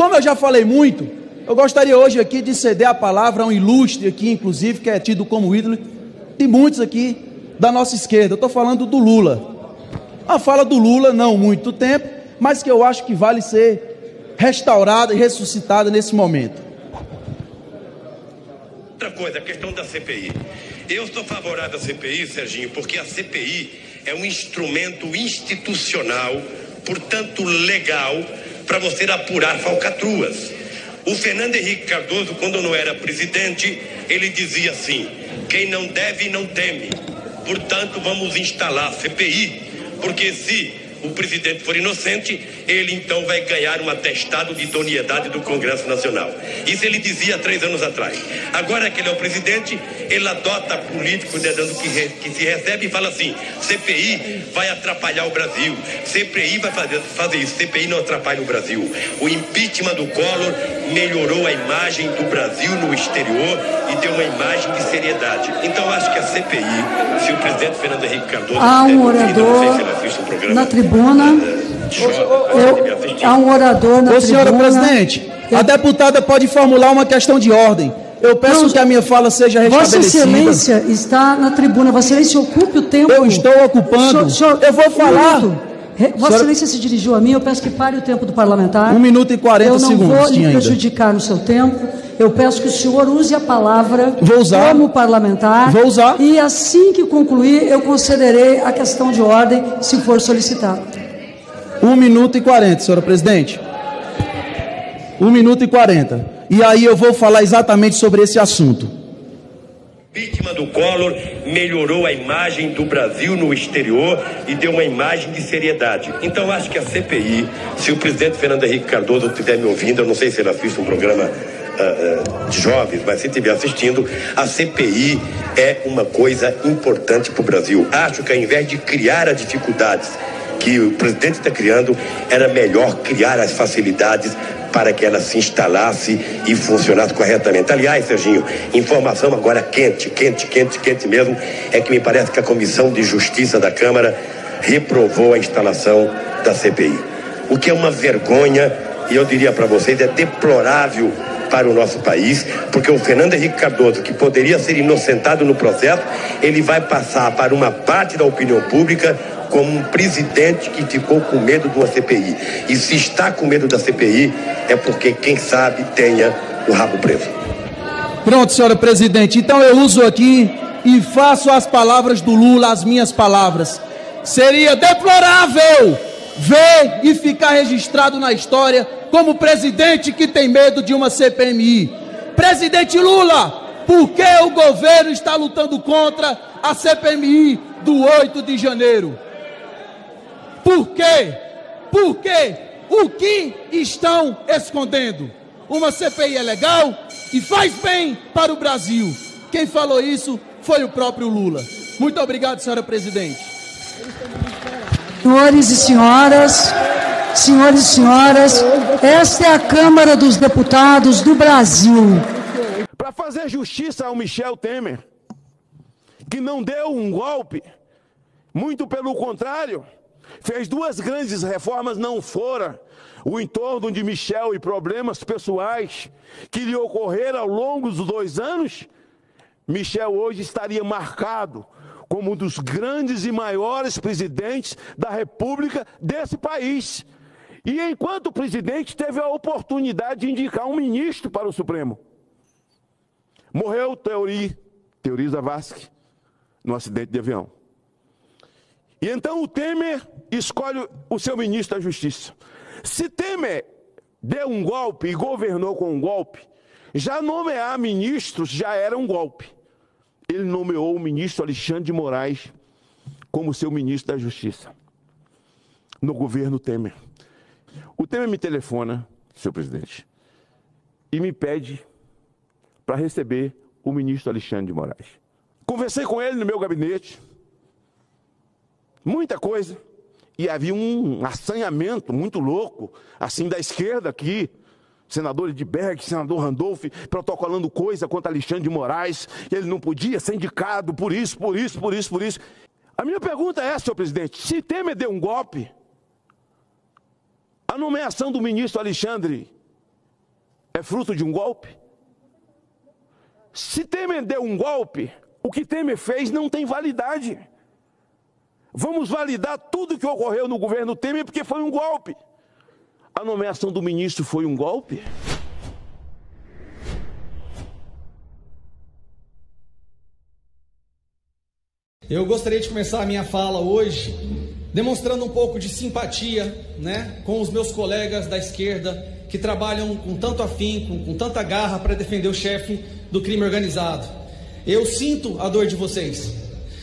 Como eu já falei muito, eu gostaria hoje aqui de ceder a palavra a um ilustre aqui, inclusive, que é tido como ídolo de muitos aqui da nossa esquerda. Eu estou falando do Lula. A fala do Lula, não muito tempo, mas que eu acho que vale ser restaurada e ressuscitada nesse momento. Outra coisa, a questão da CPI. Eu sou favorável à CPI, Serginho, porque a CPI é um instrumento institucional, portanto legal, para você apurar falcatruas. O Fernando Henrique Cardoso, quando não era presidente, ele dizia assim: quem não deve, não teme. Portanto, vamos instalar a CPI, porque se o presidente for inocente, ele então vai ganhar um atestado de idoneidade do Congresso Nacional. Isso ele dizia 3 anos atrás. Agora que ele é o presidente, ele adota político dando que se recebe e fala assim: CPI vai atrapalhar o Brasil, CPI vai fazer isso. CPI não atrapalha o Brasil. O impeachment do Collor melhorou a imagem do Brasil no exterior e deu uma imagem de seriedade. Então acho que a CPI, se o presidente Fernando Henrique Cardoso há um orador na tribuna. Há um orador na tribuna. Senhora presidente, a deputada pode formular uma questão de ordem. Eu peço que a minha fala seja restabelecida. Vossa Excelência está na tribuna. Vossa Excelência ocupe o tempo. Eu estou ocupando. Eu vou falar. Vossa Excelência se dirigiu a mim. Eu peço que pare o tempo do parlamentar. 1 minuto e 40 segundos. Eu não vou lhe prejudicar no seu tempo. Eu peço que o senhor use a palavra como parlamentar. Vou usar. E assim que concluir, eu concederei a questão de ordem, se for solicitado. 1 minuto e 40, senhora presidente. 1 minuto e 40. E aí eu vou falar exatamente sobre esse assunto. O impeachment do Collor melhorou a imagem do Brasil no exterior e deu uma imagem de seriedade. Então acho que a CPI, se o presidente Fernando Henrique Cardoso estiver me ouvindo, eu não sei se ele assiste um programa de jovens, mas se estiver assistindo, a CPI é uma coisa importante para o Brasil. Acho que ao invés de criar as dificuldades que o presidente está criando, era melhor criar as facilidades para que ela se instalasse e funcionasse corretamente. Aliás, Serginho, informação agora quente mesmo, é que me parece que a Comissão de Justiça da Câmara reprovou a instalação da CPI. O que é uma vergonha, e eu diria para vocês, é deplorável para o nosso país, porque o Fernando Henrique Cardoso, que poderia ser inocentado no processo, ele vai passar para uma parte da opinião pública como um presidente que ficou com medo de uma CPI. E se está com medo da CPI, é porque, quem sabe, tenha o rabo preso. Pronto, senhora presidente. Então eu uso aqui e faço as palavras do Lula as minhas palavras. Seria deplorável ver e ficar registrado na história como presidente que tem medo de uma CPMI. Presidente Lula, por que o governo está lutando contra a CPMI do 8 de janeiro? Por quê? Por quê? O que estão escondendo? Uma CPI é legal e faz bem para o Brasil. Quem falou isso foi o próprio Lula. Muito obrigado, senhora presidente. Senhores e senhoras, esta é a Câmara dos Deputados do Brasil. Para fazer justiça ao Michel Temer, que não deu um golpe, muito pelo contrário, fez 2 grandes reformas, não fora o entorno de Michel e problemas pessoais que lhe ocorreram ao longo dos 2 anos, Michel hoje estaria marcado como um dos grandes e maiores presidentes da República desse país. E enquanto presidente teve a oportunidade de indicar um ministro para o Supremo. Morreu Teori Zavascki no acidente de avião. E então o Temer escolhe o seu ministro da Justiça. Se Temer deu um golpe e governou com um golpe, já nomear ministros já era um golpe. Ele nomeou o ministro Alexandre de Moraes como seu ministro da Justiça, no governo Temer. O Temer me telefona, senhor presidente, e me pede para receber o ministro Alexandre de Moraes. Conversei com ele no meu gabinete, muita coisa, e havia um assanhamento muito louco, assim, da esquerda aqui, senador Edberg, senador Randolph, protocolando coisa contra Alexandre de Moraes, que ele não podia ser indicado por isso. A minha pergunta é essa, senhor presidente: se Temer deu um golpe, a nomeação do ministro Alexandre é fruto de um golpe? Se Temer deu um golpe, o que Temer fez não tem validade. Vamos validar tudo que ocorreu no governo Temer porque foi um golpe. A nomeação do ministro foi um golpe? Eu gostaria de começar a minha fala hoje demonstrando um pouco de simpatia, com os meus colegas da esquerda que trabalham com tanto afinco, com tanta garra para defender o chefe do crime organizado. Eu sinto a dor de vocês.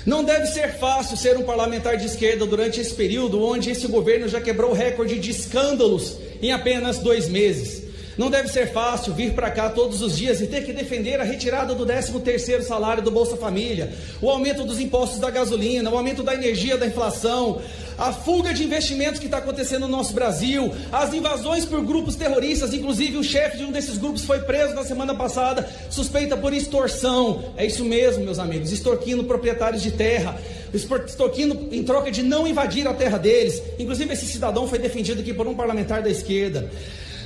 Não deve ser fácil ser um parlamentar de esquerda durante esse período onde esse governo já quebrou o recorde de escândalos em apenas 2 meses. Não deve ser fácil vir para cá todos os dias e ter que defender a retirada do 13º salário do Bolsa Família, o aumento dos impostos da gasolina, o aumento da energia, da inflação, a fuga de investimentos que está acontecendo no nosso Brasil, as invasões por grupos terroristas, inclusive o chefe de um desses grupos foi preso na semana passada, suspeita por extorsão. É isso mesmo, meus amigos, extorquindo proprietários de terra, extorquindo em troca de não invadir a terra deles. Inclusive esse cidadão foi defendido aqui por um parlamentar da esquerda.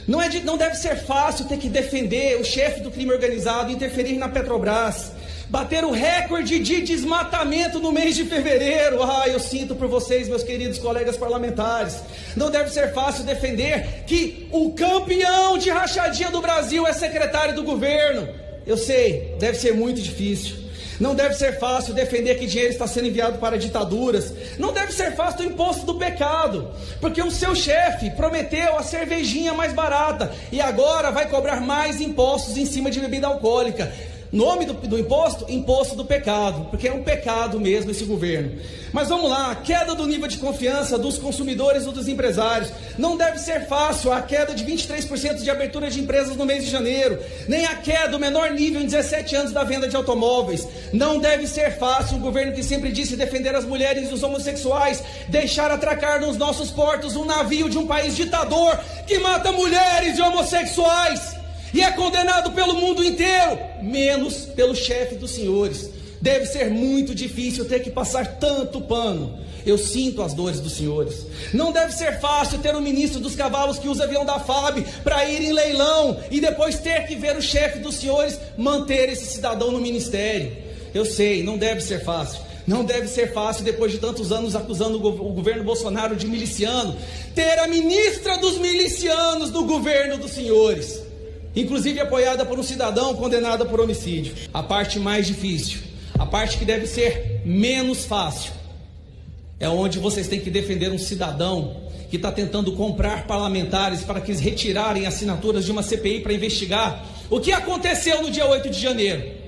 Não deve ser fácil ter que defender o chefe do crime organizado, interferir na Petrobras, bater o recorde de desmatamento no mês de fevereiro. Eu sinto por vocês, meus queridos colegas parlamentares. Não deve ser fácil defender que o campeão de rachadinha do Brasil é secretário do governo. Eu sei, deve ser muito difícil. Não deve ser fácil defender que dinheiro está sendo enviado para ditaduras. Não deve ser fácil o imposto do pecado, porque o seu chefe prometeu a cervejinha mais barata e agora vai cobrar mais impostos em cima de bebida alcoólica. Nome do imposto? Imposto do pecado, porque é um pecado mesmo esse governo. Mas vamos lá, queda do nível de confiança dos consumidores e dos empresários. Não deve ser fácil a queda de 23% de abertura de empresas no mês de janeiro, nem a queda do menor nível em 17 anos da venda de automóveis. Não deve ser fácil um governo que sempre disse defender as mulheres e os homossexuais, deixar atracar nos nossos portos um navio de um país ditador que mata mulheres e homossexuais. E é condenado pelo mundo inteiro, menos pelo chefe dos senhores. Deve ser muito difícil ter que passar tanto pano. Eu sinto as dores dos senhores. Não deve ser fácil ter um ministro dos cavalos que usa avião da FAB para ir em leilão e depois ter que ver o chefe dos senhores manter esse cidadão no ministério. Eu sei, não deve ser fácil. Não deve ser fácil, depois de tantos anos acusando o governo Bolsonaro de miliciano, ter a ministra dos milicianos do governo dos senhores, inclusive apoiada por um cidadão condenado por homicídio. A parte mais difícil, a parte que deve ser menos fácil, é onde vocês têm que defender um cidadão que está tentando comprar parlamentares para que eles retirarem assinaturas de uma CPI para investigar o que aconteceu no dia 8 de janeiro.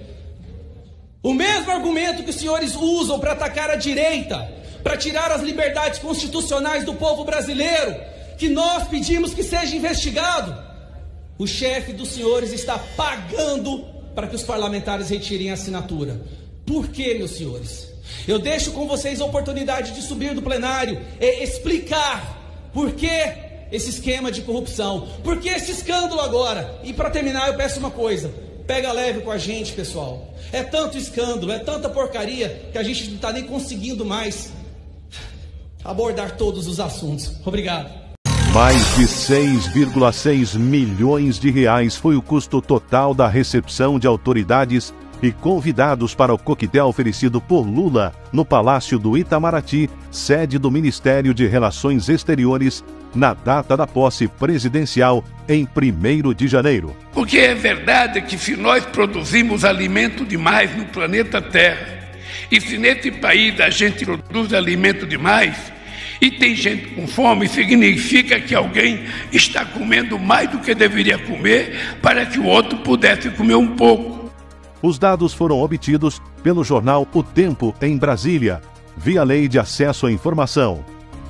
O mesmo argumento que os senhores usam para atacar a direita, para tirar as liberdades constitucionais do povo brasileiro, que nós pedimos que seja investigado. O chefe dos senhores está pagando para que os parlamentares retirem a assinatura. Por quê, meus senhores? Eu deixo com vocês a oportunidade de subir do plenário e explicar por que esse esquema de corrupção, por que esse escândalo agora. E para terminar, eu peço uma coisa: pega leve com a gente, pessoal. É tanto escândalo, é tanta porcaria que a gente não está nem conseguindo mais abordar todos os assuntos. Obrigado. Mais de 6,6 milhões de reais foi o custo total da recepção de autoridades e convidados para o coquetel oferecido por Lula no Palácio do Itamaraty, sede do Ministério de Relações Exteriores, na data da posse presidencial em 1º de janeiro. O que é verdade é que se nós produzimos alimento demais no planeta Terra, e se nesse país a gente produz alimento demais, e tem gente com fome, significa que alguém está comendo mais do que deveria comer para que o outro pudesse comer um pouco. Os dados foram obtidos pelo jornal O Tempo em Brasília, via Lei de Acesso à Informação.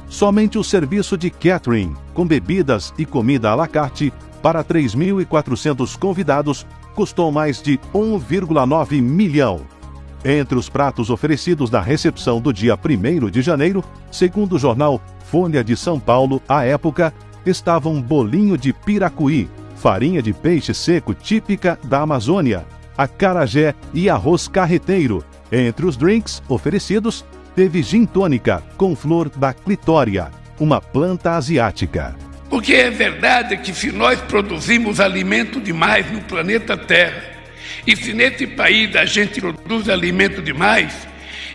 Somente o serviço de catering, com bebidas e comida à la carte, para 3.400 convidados, custou mais de 1,9 milhão. Entre os pratos oferecidos na recepção do dia 1º de janeiro, segundo o jornal Folha de São Paulo, à época, estavam um bolinho de piracuí, farinha de peixe seco típica da Amazônia, acarajé e arroz carreteiro. Entre os drinks oferecidos, teve gin tônica com flor da clitória, uma planta asiática. Porque é verdade que se nós produzimos alimento demais no planeta Terra, e se nesse país a gente produz alimento demais,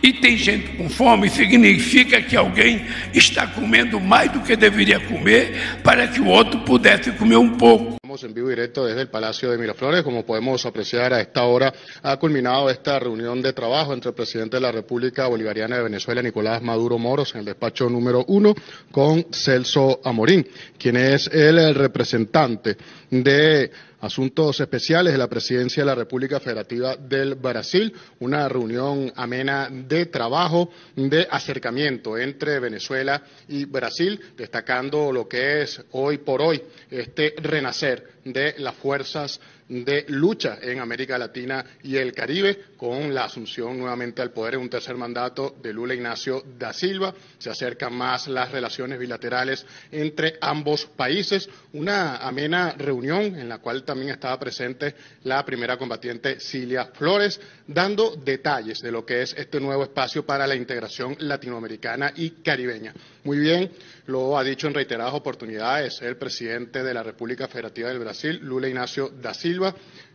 e tem gente com fome, significa que alguém está comendo mais do que deveria comer para que o outro pudesse comer un poco. Estamos en vivo y directo desde el Palacio de Miraflores. Como podemos apreciar, a esta hora ha culminado esta reunión de trabajo entre el presidente de la República Bolivariana de Venezuela, Nicolás Maduro Moros, en el despacho número 1, con Celso Amorín, quien es el representante de Asuntos Especiales de la Presidencia de la República Federativa del Brasil, una reunión amena de trabajo, de acercamiento entre Venezuela y Brasil, destacando lo que es hoy por hoy este renacer de las fuerzas de lucha en América Latina y el Caribe, con la asunción nuevamente al poder en un tercer mandato de Lula Ignacio da Silva. Se acercan más las relaciones bilaterales entre ambos países. Una amena reunión en la cual también estaba presente la primera combatiente Cilia Flores, dando detalles de lo que es este nuevo espacio para la integración latinoamericana y caribeña. Muy bien, lo ha dicho en reiteradas oportunidades el presidente de la República Federativa del Brasil, Lula Ignacio da Silva.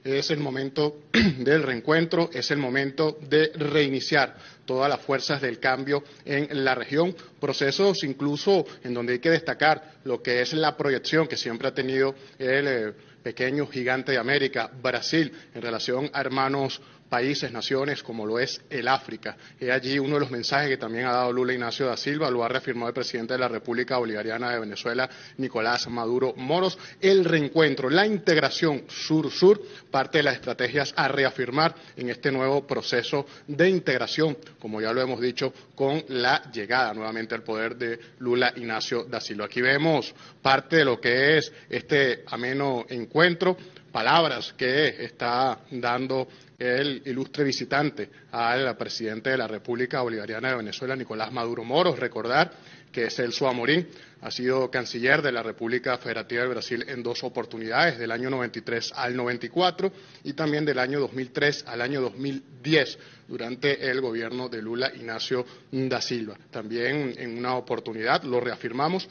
Es el momento del reencuentro, es el momento de reiniciar todas las fuerzas del cambio en la región, procesos incluso en donde hay que destacar lo que es la proyección que siempre ha tenido el pequeño gigante de América, Brasil, en relación a hermanos países, naciones, como lo es el África. Es allí uno de los mensajes que también ha dado Lula Ignacio da Silva, lo ha reafirmado el presidente de la República Bolivariana de Venezuela, Nicolás Maduro Moros. El reencuentro, la integración sur-sur, parte de las estrategias a reafirmar en este nuevo proceso de integración, como ya lo hemos dicho, con la llegada nuevamente al poder de Lula Ignacio da Silva. Aquí vemos parte de lo que es este ameno encuentro, palabras que está dando el ilustre visitante al presidente de la República Bolivariana de Venezuela, Nicolás Maduro Moros. Recordar que Celso Amorín ha sido canciller de la República Federativa del Brasil en 2 oportunidades, del año 93 al 94 y también del año 2003 al año 2010, durante el gobierno de Lula Ignacio da Silva. También en una oportunidad, lo reafirmamos,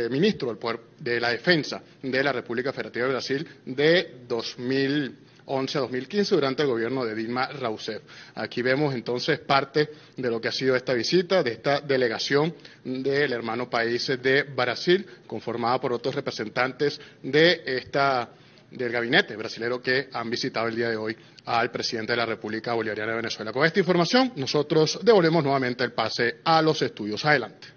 ministro del Poder de la Defensa de la República Federativa de Brasil de 2011 a 2015 durante el gobierno de Dilma Rousseff. Aquí vemos entonces parte de lo que ha sido esta visita, de esta delegación del hermano país de Brasil, conformada por otros representantes del gabinete brasilero que han visitado el día de hoy al presidente de la República Bolivariana de Venezuela. Con esta información, nosotros devolvemos nuevamente el pase a los estudios. Adelante.